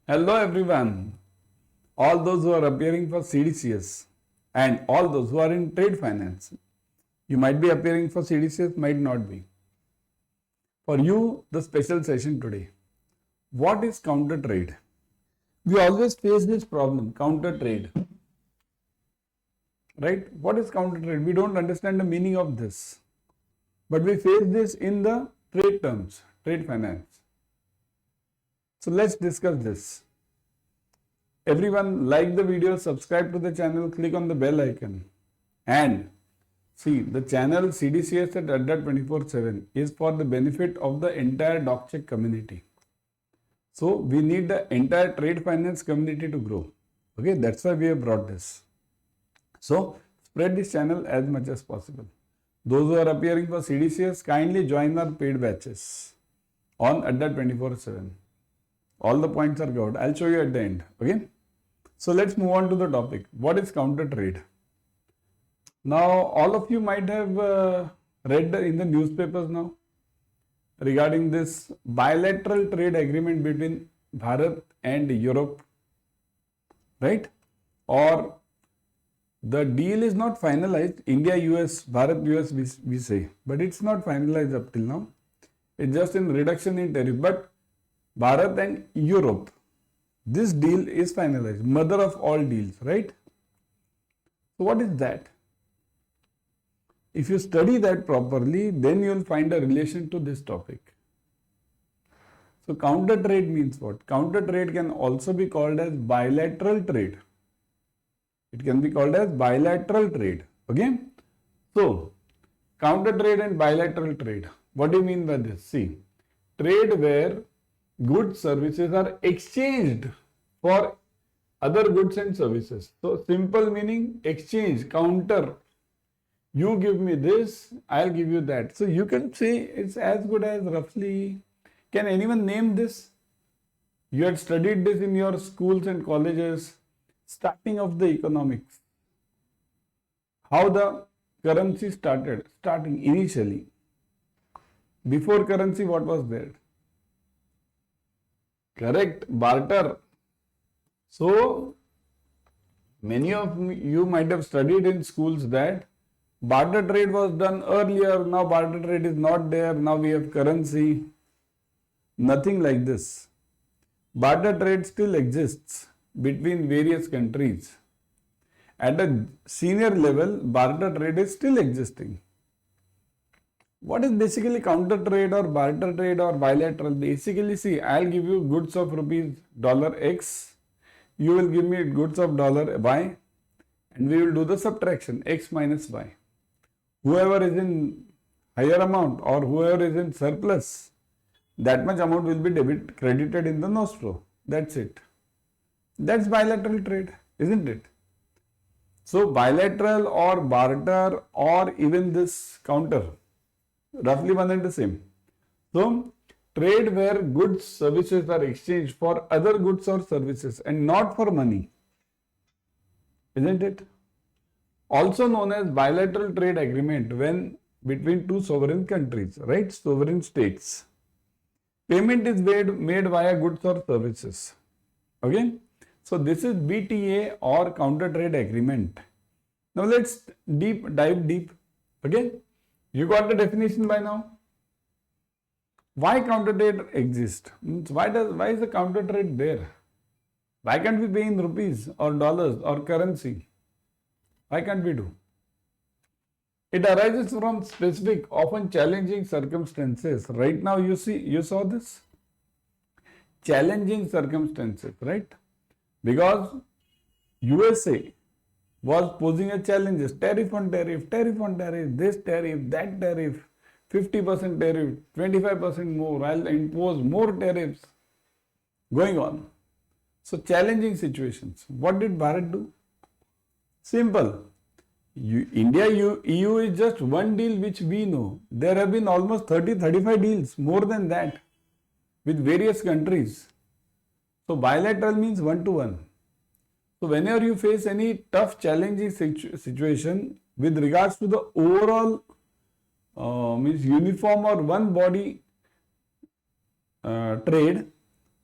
Hello everyone, all those who are appearing for CDCS and all those who are in trade finance. You might be appearing for CDCS, might not be. For you, the special session today. What is counter trade? We always face this problem, counter trade. Right? What is counter trade? We don't understand the meaning of this. But we face this in the trade terms, trade finance. So let's discuss this. Everyone like the video, subscribe to the channel, click on the bell icon. And see, the channel CDCS Adda247 is for the benefit of the entire DocCheck community. So we need the entire trade finance community to grow. Okay, that's why we have brought this. So spread this channel as much as possible. Those who are appearing for CDCS, kindly join our paid batches on Adda247. All the points are covered. I'll show you at the end. Okay. So let's move on to the topic. What is counter trade? Now, all of you might have read in the newspapers now regarding this bilateral trade agreement between Bharat and Europe, right? Or the deal is not finalized. India, US, Bharat, US, we say, but it's not finalized up till now. It's just in reduction in tariff. But Bharat and Europe, this deal is finalized, mother of all deals, right? So what is that? If you study that properly, then you will find a relation to this topic. So counter trade means what? Counter trade can also be called as bilateral trade. It can be called as bilateral trade. Okay? So counter trade and bilateral trade. What do you mean by this? See, trade where goods, services are exchanged for other goods and services. So simple meaning exchange, counter. You give me this, I'll give you that. So you can say it's as good as roughly, can anyone name this? You had studied this in your schools and colleges, starting of the economics. How the currency starting initially. Before currency, what was there? Correct, barter. So, many of you might have studied in schools that barter trade was done earlier, now barter trade is not there, now we have currency. Nothing like this. Barter trade still exists between various countries. At a senior level, barter trade is still existing. What is basically counter trade or barter trade or bilateral? Basically, see, I'll give you goods of rupees $X, you will give me goods of $Y, and we will do the subtraction, X minus Y. Whoever is in higher amount or whoever is in surplus, that much amount will be credited in the nostro. That's it. That's bilateral trade, isn't it? So bilateral or barter or even this counter, roughly one and the same. So, trade where goods, services are exchanged for other goods or services and not for money. Isn't it? Also known as bilateral trade agreement when between two sovereign countries, right? Sovereign states. Payment is made via goods or services. Okay? So, this is BTA or counter trade agreement. Now, let's dive deep. Okay? You got the definition by now? Why counter trade exists? Why is the counter trade there? Why can't we pay in rupees or dollars or currency? Why can't we do? It arises from specific, often challenging circumstances. Right now you saw this? Challenging circumstances, right? Because USA was posing a challenge, tariff on tariff, this tariff, that tariff, 50% tariff, 25% more, I'll impose more tariffs, going on. So challenging situations. What did Bharat do? Simple. India, EU is just one deal which we know. There have been almost 30-35 deals, more than that, with various countries. So bilateral means one-to-one. So whenever you face any tough, challenging situation with regards to the overall means uniform or one body trade,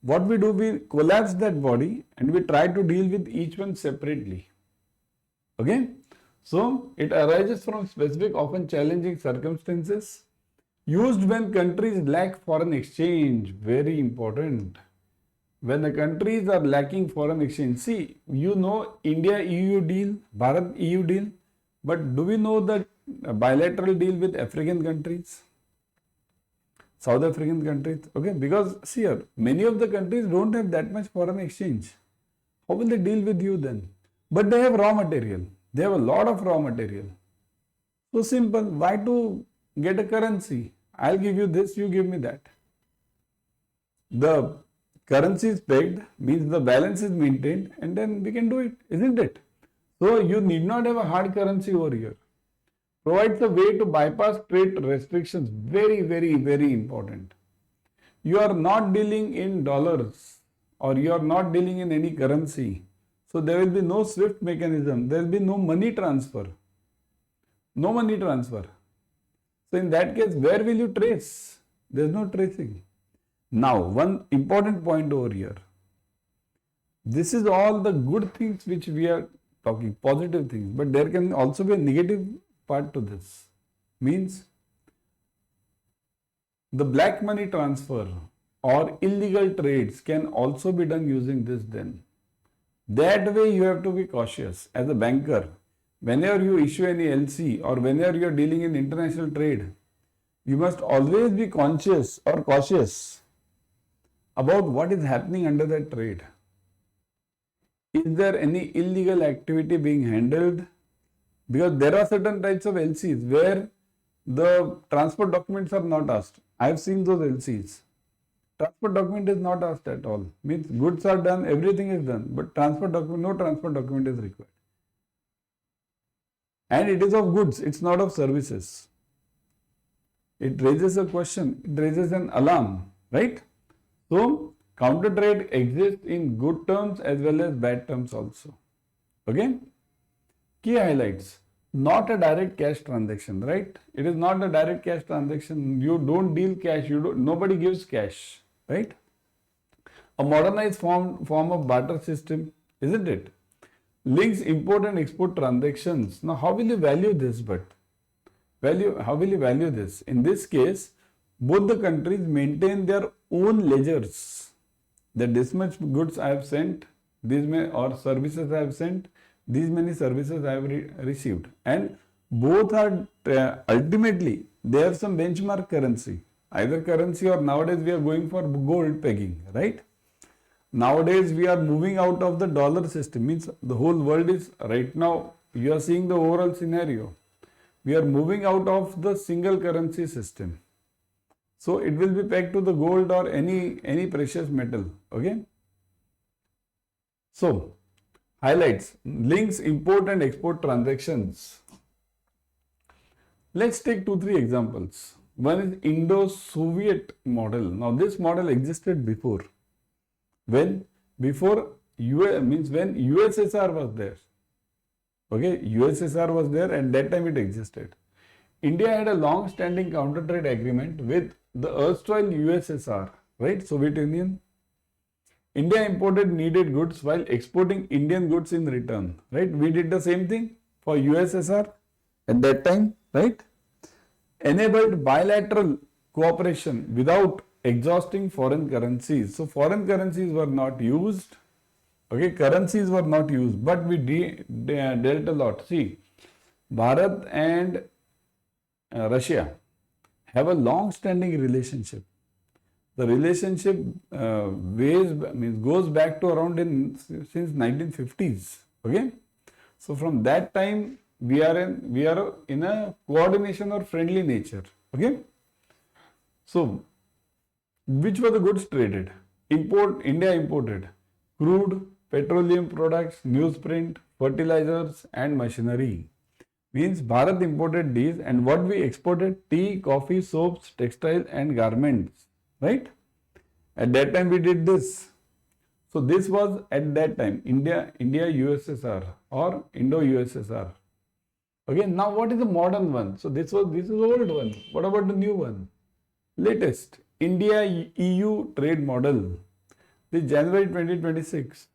what we do, we collapse that body and we try to deal with each one separately. Okay? So, it arises from specific, often challenging circumstances used when countries lack foreign exchange. Very important. When the countries are lacking foreign exchange. See, you know India-EU deal, Bharat-EU deal, but do we know the bilateral deal with African countries? South African countries, okay, because see here, many of the countries don't have that much foreign exchange. How will they deal with you then? But they have raw material. They have a lot of raw material. So simple. Why to get a currency? I'll give you this, you give me that. The currency is pegged, means the balance is maintained, and then we can do it, isn't it? So you need not have a hard currency over here. Provides a way to bypass trade restrictions. Very, very, very important. You are not dealing in dollars or you are not dealing in any currency. So there will be no SWIFT mechanism. There will be no money transfer. No money transfer. So in that case, where will you trace? There is no tracing. Now, one important point over here. This is all the good things which we are talking, positive things, but there can also be a negative part to this. Means the black money transfer or illegal trades can also be done using this then. That way you have to be cautious as a banker. Whenever you issue any LC or whenever you are dealing in international trade, you must always be conscious or cautious about what is happening under that trade. Is there any illegal activity being handled? Because there are certain types of LCs where the transport documents are not asked. I have seen those LCs. Transport document is not asked at all. Means goods are done, everything is done, but transport document, no transport document is required. And it is of goods, it's not of services. It raises a question, it raises an alarm, right? So, counter trade exists in good terms as well as bad terms also. Okay? Key highlights. Not a direct cash transaction, right? It is not a direct cash transaction. You don't deal cash. Nobody gives cash, right? A modernized form of barter system, isn't it? Links import and export transactions. Now, how will you value this? How will you value this? In this case, both the countries maintain their own ledgers. That this much goods I have sent, these many or services I have sent, these many services I have received, and both are ultimately they have some benchmark currency, either currency or nowadays we are going for gold pegging, right? Nowadays we are moving out of the dollar system, means the whole world is right now, you are seeing the overall scenario. We are moving out of the single currency system. So it will be pegged to the gold or any precious metal, okay? So, highlights, links, import and export transactions. Let's take 2-3 examples. One is Indo-Soviet model. Now this model existed before. When USSR was there. Okay, USSR was there and that time it existed. India had a long-standing counter-trade agreement with the erstwhile USSR, right? Soviet Union. India imported needed goods while exporting Indian goods in return, right? We did the same thing for USSR at that time, right? Enabled bilateral cooperation without exhausting foreign currencies. So foreign currencies were not used, okay? Currencies were not used, but we dealt a lot. See, Bharat and Russia have a long-standing relationship. The relationship goes back to around since 1950s. Okay, so from that time we are in a coordination or friendly nature. Okay, so which were the goods traded? India imported crude, petroleum products, newsprint, fertilizers, and machinery. Means Bharat imported these, and what we exported? Tea, coffee, soaps, textiles, and garments. Right? At that time we did this. So this was at that time India USSR or Indo-USSR. Okay, now what is the modern one? So this is old one. What about the new one? Latest India EU trade model. This January 2026.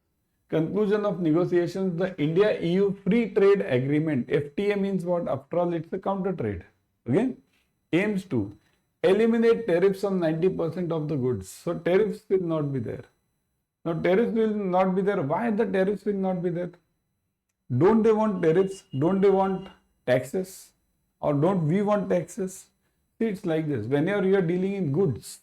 Conclusion of negotiations, the India-EU Free Trade Agreement. FTA means what? After all, it's a counter trade. Okay? Aims to eliminate tariffs on 90% of the goods. So tariffs will not be there. Now tariffs will not be there. Why the tariffs will not be there? Don't they want tariffs? Don't they want taxes? Or don't we want taxes? See, it's like this. Whenever you are dealing in goods,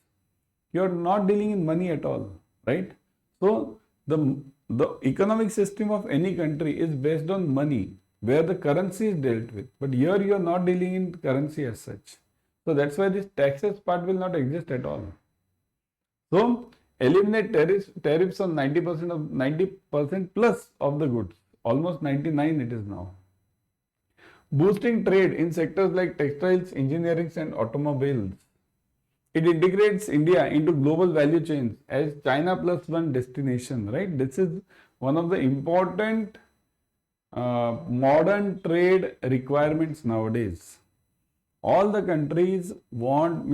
you are not dealing in money at all, right? So the economic system of any country is based on money, where the currency is dealt with. But here you are not dealing in currency as such. So that's why this taxes part will not exist at all. So eliminate tariffs on 90% plus of the goods. Almost 99 it is now. Boosting trade in sectors like textiles, engineering and automobiles. It integrates India into global value chains as China plus one destination, right? This is one of the important modern trade requirements nowadays. All the countries want,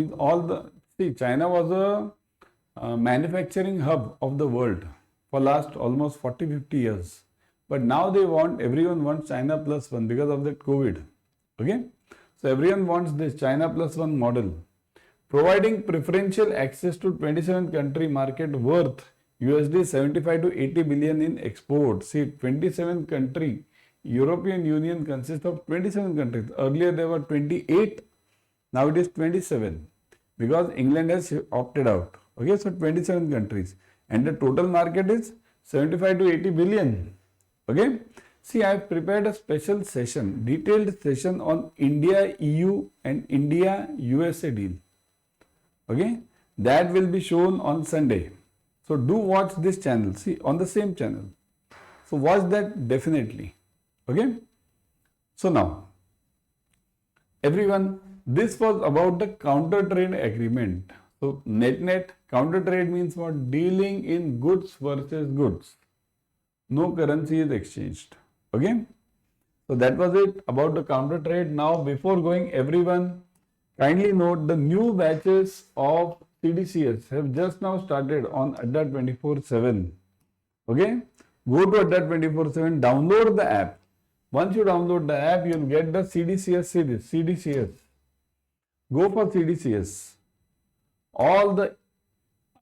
China was a manufacturing hub of the world for last almost 40-50 years. But now everyone wants China plus one because of that COVID. Okay? So everyone wants this China plus one model. Providing preferential access to 27 country market worth USD 75 to 80 billion in export. See, 27 country. European Union consists of 27 countries. Earlier there were 28. Now it is 27. Because England has opted out. Okay, so 27 countries. And the total market is 75 to 80 billion. Okay. See, I have prepared a special session, detailed session on India-EU and India-USA deal. Okay. That will be shown on Sunday. So do watch this channel. See, on the same channel. So watch that definitely. Okay. So now, everyone, this was about the counter trade agreement. So net counter trade means what? Dealing in goods versus goods. No currency is exchanged. Okay. So that was it about the counter trade. Now before going, everyone, kindly note the new batches of CDCS have just now started on Adda247. Okay. Go to Adda247, download the app. Once you download the app, you will get the CDCS series, CDCS. Go for CDCS. All the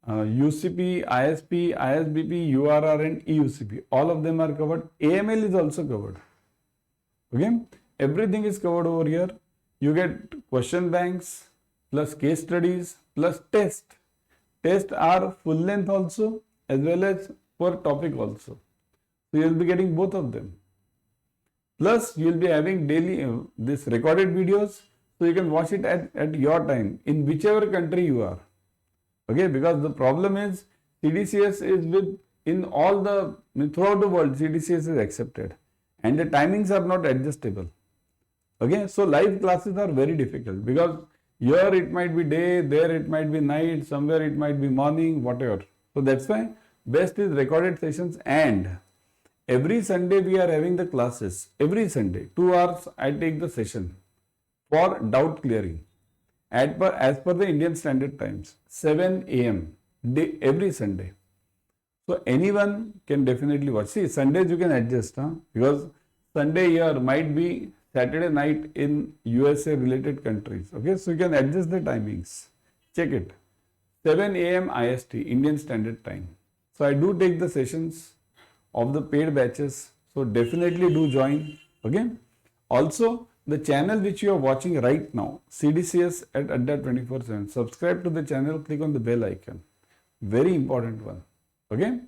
UCP, ISP, ISBP, URR and EUCP, all of them are covered. AML is also covered. Okay, everything is covered over here. You get question banks plus case studies plus test. Tests are full length also as well as per topic also. So you will be getting both of them. Plus you will be having daily this recorded videos, so you can watch it at your time in whichever country you are. Okay, because the problem is CDCS is throughout the world, CDCS is accepted and the timings are not adjustable. Okay, so live classes are very difficult because here it might be day, there it might be night, somewhere it might be morning, whatever. So that's why best is recorded sessions, and every Sunday we are having the classes. Every Sunday, 2 hours I take the session for doubt clearing. As per the Indian Standard Times, 7 a.m. every Sunday. So anyone can definitely watch. See, Sundays you can adjust, because Sunday here might be Saturday night in USA related countries. Okay, so you can adjust the timings. Check it. 7 a.m. IST, Indian Standard Time. So I do take the sessions of the paid batches. So definitely do join. Okay. Also, the channel which you are watching right now, CDCS at Adda247. Subscribe to the channel, click on the bell icon. Very important one. Okay?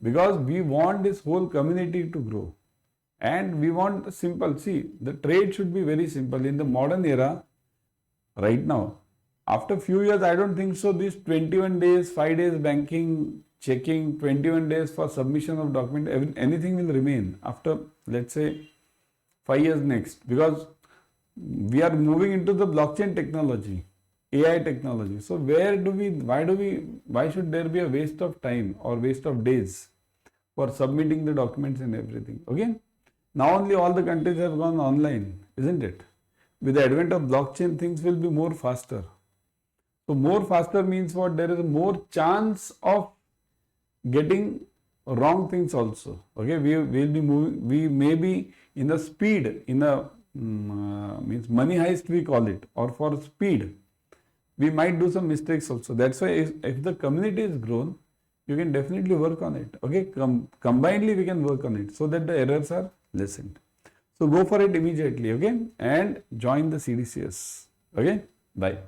Because we want this whole community to grow. And we want simple. See, the trade should be very simple. In the modern era, right now, after few years, I don't think so. This 21 days, 5 days banking, checking, 21 days for submission of document, anything will remain after, let's say, 5 years next. Because we are moving into the blockchain technology, AI technology. So why should there be a waste of time or waste of days for submitting the documents and everything? Okay. Now only all the countries have gone online, isn't it? With the advent of blockchain, things will be more faster. So more faster means what? There is more chance of getting wrong things also. Okay, we will be moving, we may be in the speed, in the means money heist we call it, or for speed, we might do some mistakes also. That's why if the community is grown, you can definitely work on it. Okay, combinedly we can work on it so that the errors are lessened. So go for it immediately, okay, and join the CDCS. Okay, bye.